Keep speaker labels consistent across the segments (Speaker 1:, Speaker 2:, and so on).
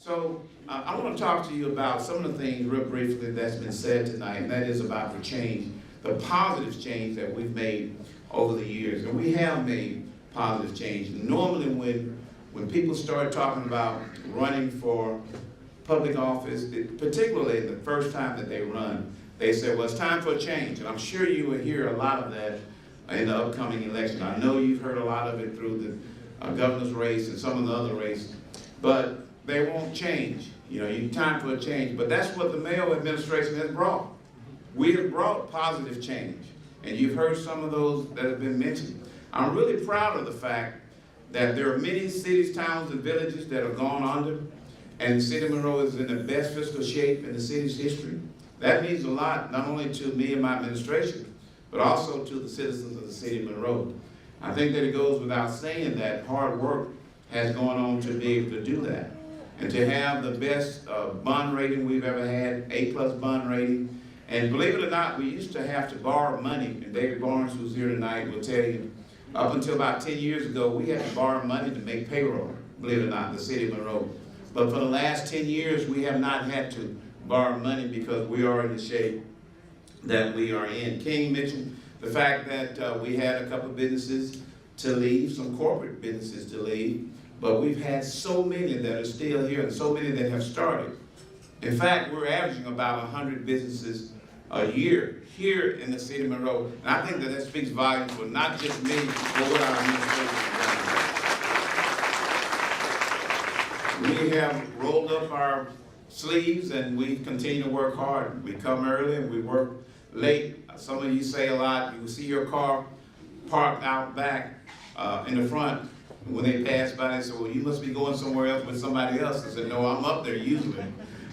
Speaker 1: So I want to talk to you about some of the things real briefly that's been said tonight, and that is about the change, the positive change that we've made over the years. And we have made positive change. Normally when people start talking about running for public office, particularly the first time that they run, they say, well, it's time for a change. And I'm sure you will hear a lot of that in the upcoming election. I know you've heard a lot of it through the governor's race and some of the other races, but they won't change. You know, time for a change. But that's what the Mayo administration has brought. We have brought positive change. And you've heard some of those that have been mentioned. I'm really proud of the fact that there are many cities, towns, and villages that have gone under, and the city of Monroe is in the best fiscal shape in the city's history. That means a lot, not only to me and my administration, but also to the citizens of the city of Monroe. I think that it goes without saying that hard work has gone on to be able to do that. And to have the best bond rating we've ever had, A+ bond rating. And believe it or not, we used to have to borrow money, and David Barnes, who's here tonight, will tell you, up until about 10 years ago, we had to borrow money to make payroll, believe it or not, in the city of Monroe. But for the last 10 years, we have not had to borrow money because we are in the shape that we are in. King mentioned the fact that we had a couple of businesses to leave, some corporate businesses to leave, but we've had so many that are still here and so many that have started. In fact, we're averaging about 100 businesses a year here in the city of Monroe. And I think that speaks volumes for not just me, but what our administration has done. We have rolled up our sleeves and we continue to work hard. We come early and we work late. Some of you say a lot. You see your car parked out back in the front. When they pass by, they say, well, you must be going somewhere else with somebody else. I said, no, I'm up there usually.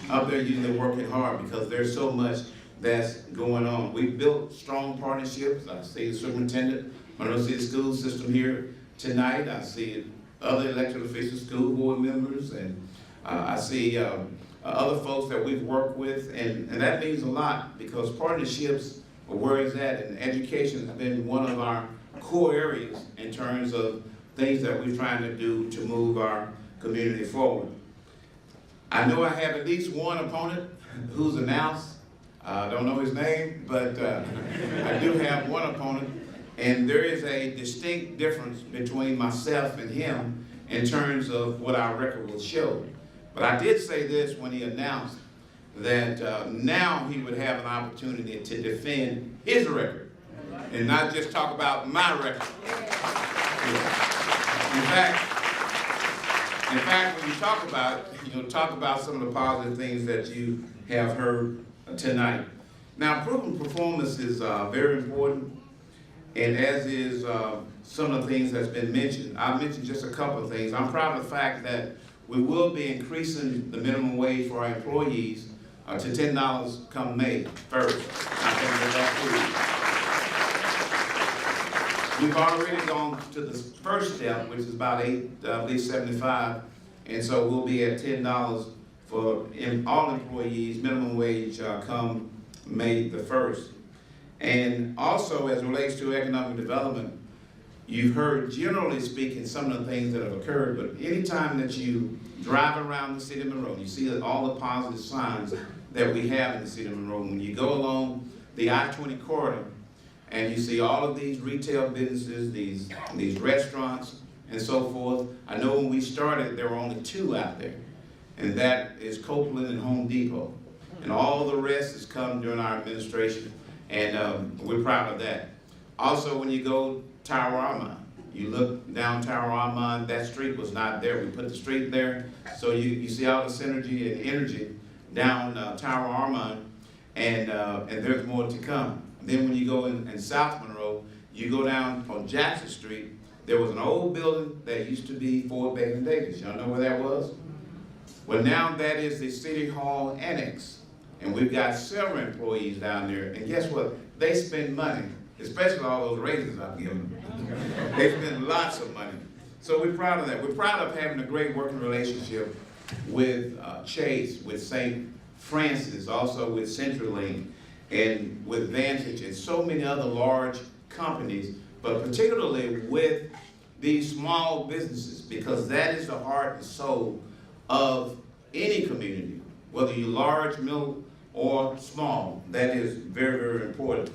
Speaker 1: Up there usually working hard because there's so much that's going on. We've built strong partnerships. I see the superintendent, Monroe City School System here tonight. I see other elected officials, school board members, and I see other folks that we've worked with, and that means a lot because partnerships are where it's at, and education has been one of our core areas in terms of things that we're trying to do to move our community forward. I know I have at least one opponent who's announced. I don't know his name, but I do have one opponent, and there is a distinct difference between myself and him in terms of what our record will show. But I did say this when he announced that now he would have an opportunity to defend his record and not just talk about my record. In fact, when you talk about it, talk about some of the positive things that you have heard tonight. Now, proven performance is very important, and as is some of the things that's been mentioned. I'll mention just a couple of things. I'm proud of the fact that we will be increasing the minimum wage for our employees to $10 come May 1st. I think that we've already gone to the first step, which is about $8.75, and so we'll be at $10 for all employees, minimum wage come May the 1st. And also, as it relates to economic development, you've heard, generally speaking, some of the things that have occurred, but anytime that you drive around the city of Monroe, you see all the positive signs that we have in the city of Monroe. When you go along the I-20 corridor, and you see all of these retail businesses, these restaurants, and so forth. I know when we started, there were only two out there, and that is Copeland and Home Depot. And all the rest has come during our administration, and we're proud of that. Also, when you go Tower Armand, you look down Tower Armand, that street was not there. We put the street there, so you see all the synergy and energy down Tower Armand, and there's more to come. Then when you go in South Monroe, you go down on Jackson Street, there was an old building that used to be Ford Bacon Davis. Y'all know where that was? Well, now that is the City Hall Annex, and we've got several employees down there, and guess what? They spend money, especially all those raises I've given them. They spend lots of money. So we're proud of that. We're proud of having a great working relationship with Chase, with St. Francis, also with CenturyLink, and with Vantage, and so many other large companies, but particularly with these small businesses, because that is the heart and soul of any community, whether you're large, middle, or small. That is very, very important.